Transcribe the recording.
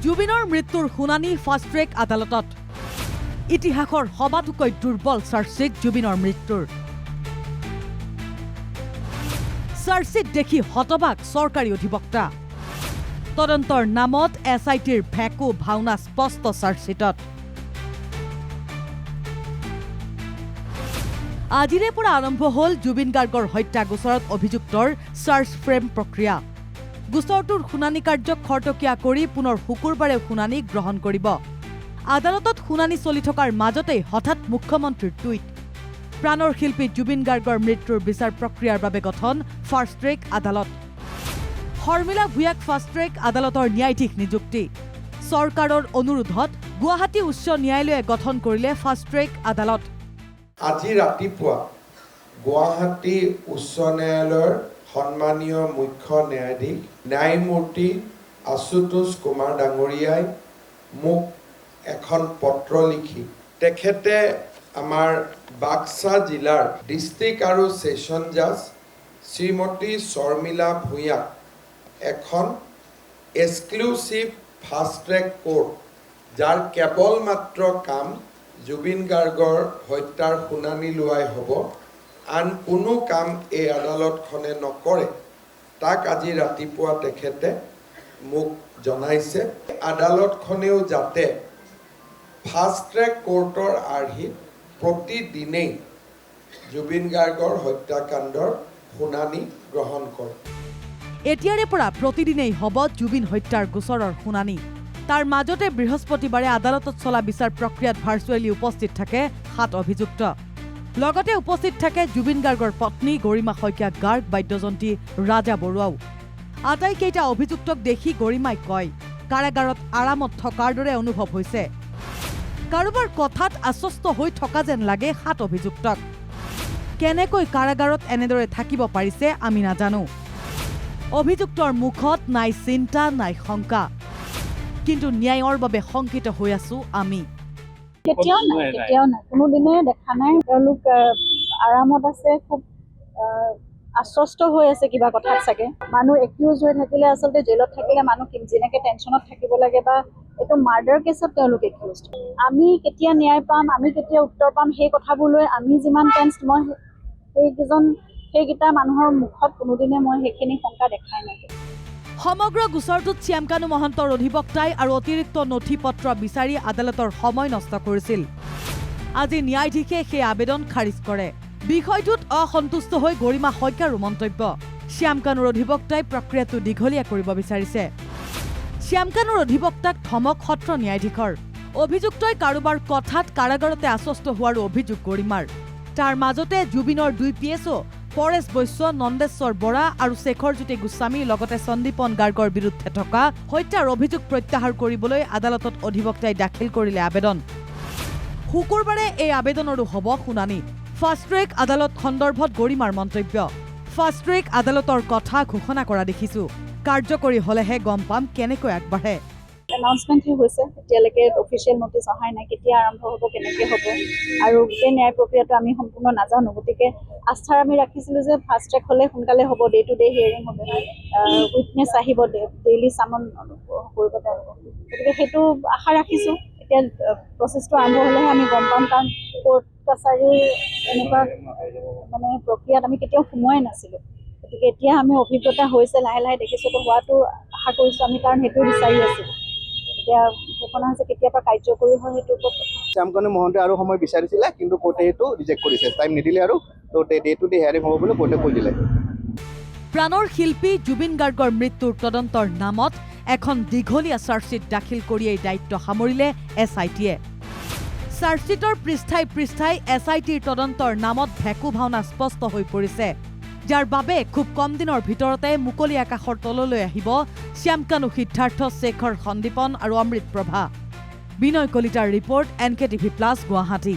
জুবিনৰ মৃত্যুৰ শুনানি ফাষ্ট ট্ৰেক আদালতত ইতিহাসৰ সবাতোকৈ দুৰ্বল চাৰ্জশ্বিট জুবিনৰ মৃত্যুৰ চাৰ্জশ্বিট দেখি হতবাক চৰকাৰী অধিবক্তা তদন্তৰ নামত SITৰ ভেকু ভাওনা স্পষ্ট চাৰ্জশ্বিটত আজিৰে পৰা আৰম্ভ হ'ল জুবিন গাৰ্গৰ হত্যা গোচৰত অভিযুক্তৰ চাৰ্জ ফ্ৰেম প্ৰক্ৰিয়া গোচৰটোৰ শুনানি কাৰ্যক খৰতকীয়া কৰি পুনৰ শুকুৰবাৰে শুনানি গ্ৰহণ কৰিব আদালতত শুনানি চলি থকাৰ মাজতেই হঠাৎ মুখ্যমন্ত্ৰীৰ টুইট প্ৰাণৰ শিল্পী জুবিন গাৰ্গৰ মৃত্যুৰ বিচাৰ প্ৰক্ৰিয়াৰ বাবে গঠন ফাষ্ট ট্ৰেক আদালত শৰ্মিলা ভূঞাক ফাষ্ট ট্ৰেক আদালতৰ ন্যায়াধীশ নিযুক্তি চৰকাৰৰ অনুৰোধত গুৱাহাটী উচ্চ ন্যায়ালয়ে গঠন কৰিলে ফাষ্ট ট্ৰেক আদালত আজি ৰাতিপুৱা গুৱাহাটী উচ্চ ন্যায়ালয়ৰ সন্মানীয় মুখ্য ন্যায়াধীশ ন্যায়মূৰ্তি আশুতোষ কুমাৰ ডাঙৰীয়াই মোক এখন পত্ৰ লিখি তেখেতে আমাৰ বাক্সা জিলাৰ ডিষ্ট্ৰিক্ট আৰু সেশন জাজ শ্ৰীমতী শৰ্মিলা ভূঞাক এখন এক্সক্লুসিভ ফাষ্ট ট্ৰেক কোৰ্ট যাৰ কেৱল মাত্ৰ কাম জুবিন গাৰ্গৰ হত্যাৰ শুনানি লোৱাই হ'ব আন কোনো কাম এই আদালতখনে নকৰে তাক আজি ৰাতিপুৱা তেখেতে মোক জনাইছে আদালতখনেও যাতে ফাষ্ট ট্ৰেক কোৰ্টৰ আৰ্হিত প্ৰতিদিনেই জুবিন গাৰ্গৰ হত্যাকাণ্ডৰ শুনানি গ্ৰহণ কৰে এতিয়াৰে পৰা প্ৰতিদিনেই হ'ব জুবিন হত্যাৰ গোচৰৰ শুনানি তাৰ মাজতে বৃহস্পতিবাৰে আদালতত চলা বিচাৰ প্ৰক্ৰিয়াত ভাৰ্চুৱেলি উপস্থিত থাকে 7 অভিযুক্ত লগতে উপস্থিত থাকে জুবিন গাৰ্গৰ পত্নী গৰিমা শইকীয়া গাৰ্গ বাদ্যযন্ত্ৰী ৰাজা বৰুৱাও আটাইকেইটা অভিযুক্তক দেখি গৰিমাই কয় কাৰাগাৰত আৰামত থকাৰ দৰে অনুভৱ হৈছে কাৰোবাৰ কথাত আশ্বস্ত হৈ থকা যেন লাগে 7 অভিযুক্তক কেনেকৈ কাৰাগাৰত এনেদৰে থাকিব পাৰিছে আমি নাজানো অভিযুক্তৰ মুখত নাই চিন্তা নাই শংকা কিন্তু ন্যায়ৰ বাবে শংকিত হৈ আছো আমি কেতিয়াও নাই কোনোদিনে দেখা নাই তেওঁলোক আৰামত আছে খুব আশ্বস্ত হৈ আছে কিবা কথাত চাগে মানুহ একিউজ হৈ থাকিলে আচলতে জেলত থাকিলে মানুহ যেনেকৈ টেনশ্যনত থাকিব লাগে বা এইটো মাৰ্ডাৰ কেছত তেওঁলোক একিউজ আমি কেতিয়া ন্যায় পাম আমি কেতিয়া উত্তৰ পাম সেই কথাবোৰ লৈ আমি যিমান টেন্স মই সেইকেইটা মানুহৰ মুখত কোনোদিনে মই সেইখিনি শংকা দেখাই নাই সমগ্ৰ গোচৰটোত শ্যামকানু মহন্তৰ অধিবক্তাই আৰু অতিৰিক্ত নথি পত্ৰ বিচাৰি আদালতৰ সময় নষ্ট কৰিছিল আজি ন্যায়াধীশে সেই আবেদন খাৰিজ কৰে বিষয়টোত অসন্তুষ্ট হৈ গৰিমা শইকীয়াৰো মন্তব্য শ্যামকানুৰ অধিবক্তাই প্ৰক্ৰিয়াটো দীঘলীয়া কৰিব বিচাৰিছে শ্যামকানুৰ অধিবক্তাক ধমক সত্ৰ ন্যায়াধীশৰ অভিযুক্তই কাৰোবাৰ কথাত কাৰাগাৰতে আশ্বস্ত হোৱাৰ অভিযোগ গৰিমাৰ তাৰ মাজতে জুবিনৰ 2 PSO পৰেশ বৈশ্য নন্দেশ্বৰ বৰা আৰু শেখৰজ্যোতি গোস্বামী লগতে সন্দীপন গাৰ্গৰ বিৰুদ্ধে থকা হত্যাৰ অভিযোগ প্ৰত্যাহাৰ কৰিবলৈ আদালতত অধিবক্তাই দাখিল কৰিলে আবেদন শুকুৰবাৰে এই আবেদনৰো হ'ব শুনানি ফাষ্ট ট্ৰেক আদালত সন্দৰ্ভত গৰিমাৰ মন্তব্য ফাষ্ট ট্ৰেক আদালতৰ কথা ঘোষণা কৰা দেখিছো কাৰ্যকৰী হলেহে গম পাম কেনেকৈ আগবাঢ়ে এনাউন্সমেণ্টহে হৈছে এতিয়ালৈকে অফিচিয়েল নটিছ অহাই নাই কেতিয়া আৰম্ভ হ'ব কেনেকৈ হ'ব আৰু গোটেই ন্যায় প্ৰক্ৰিয়াটো আমি সম্পূৰ্ণ নাজানো গতিকে আস্থাৰ আমি ৰাখিছিলোঁ যে ফাষ্ট ট্ৰেক হ'লে সোনকালে হ'ব ডে টু ডে হিয়াৰিং হ'ব উইটনেছ আহিব ডেইলি চামন কৰিব তেওঁলোকক গতিকে সেইটো আশা ৰাখিছোঁ এতিয়া প্ৰচেছটো আৰম্ভ হ'লেহে আমি গম পাম কাৰণ কোৰ্ট কাছাৰীৰ এনেকুৱা মানে প্ৰক্ৰিয়াত আমি কেতিয়াও সোমোৱাই নাছিলোঁ গতিকে এতিয়া আমি অভিজ্ঞতা হৈছে লাহে লাহে দেখিছোঁ তো হোৱাটো আশা কৰিছোঁ আমি কাৰণ সেইটো বিচাৰি আছিলোঁ এতিয়া ঘোষণা হৈছে কেতিয়াবা কাৰ্যকৰী হয় সেইটো শ্যামকানু মহন্তে আৰু সময় বিচাৰিছিলে কিন্তু কোৰ্টে সেইটো ৰিজেক্ট কৰিছে টাইম নিদিলে আৰু তো ডে টু ডে হিয়াৰিং হ'ব বুলি কোৰ্টে কৈ দিলে প্ৰাণৰ শিল্পী জুবিন গাৰ্গৰ মৃত্যুৰ তদন্তৰ নামত এখন দীঘলীয়া চাৰ্জশ্বিট দাখিল কৰিয়েই দায়িত্ব সামৰিলে SITয়ে চাৰ্জশ্বিটৰ পৃষ্ঠাই SITৰ তদন্তৰ নামত ভেকু ভাওনা স্পষ্ট হৈ পৰিছে যাৰ বাবে খুব কম দিনৰ ভিতৰতে মুকলি আকাশৰ তললৈ আহিব শ্যামকানু সিদ্ধাৰ্থ শেখৰ সন্দীপন আৰু অমৃত প্ৰভা বিনয় কলিতাৰ ৰিপৰ্ট NKTV+ গুৱাহাটী।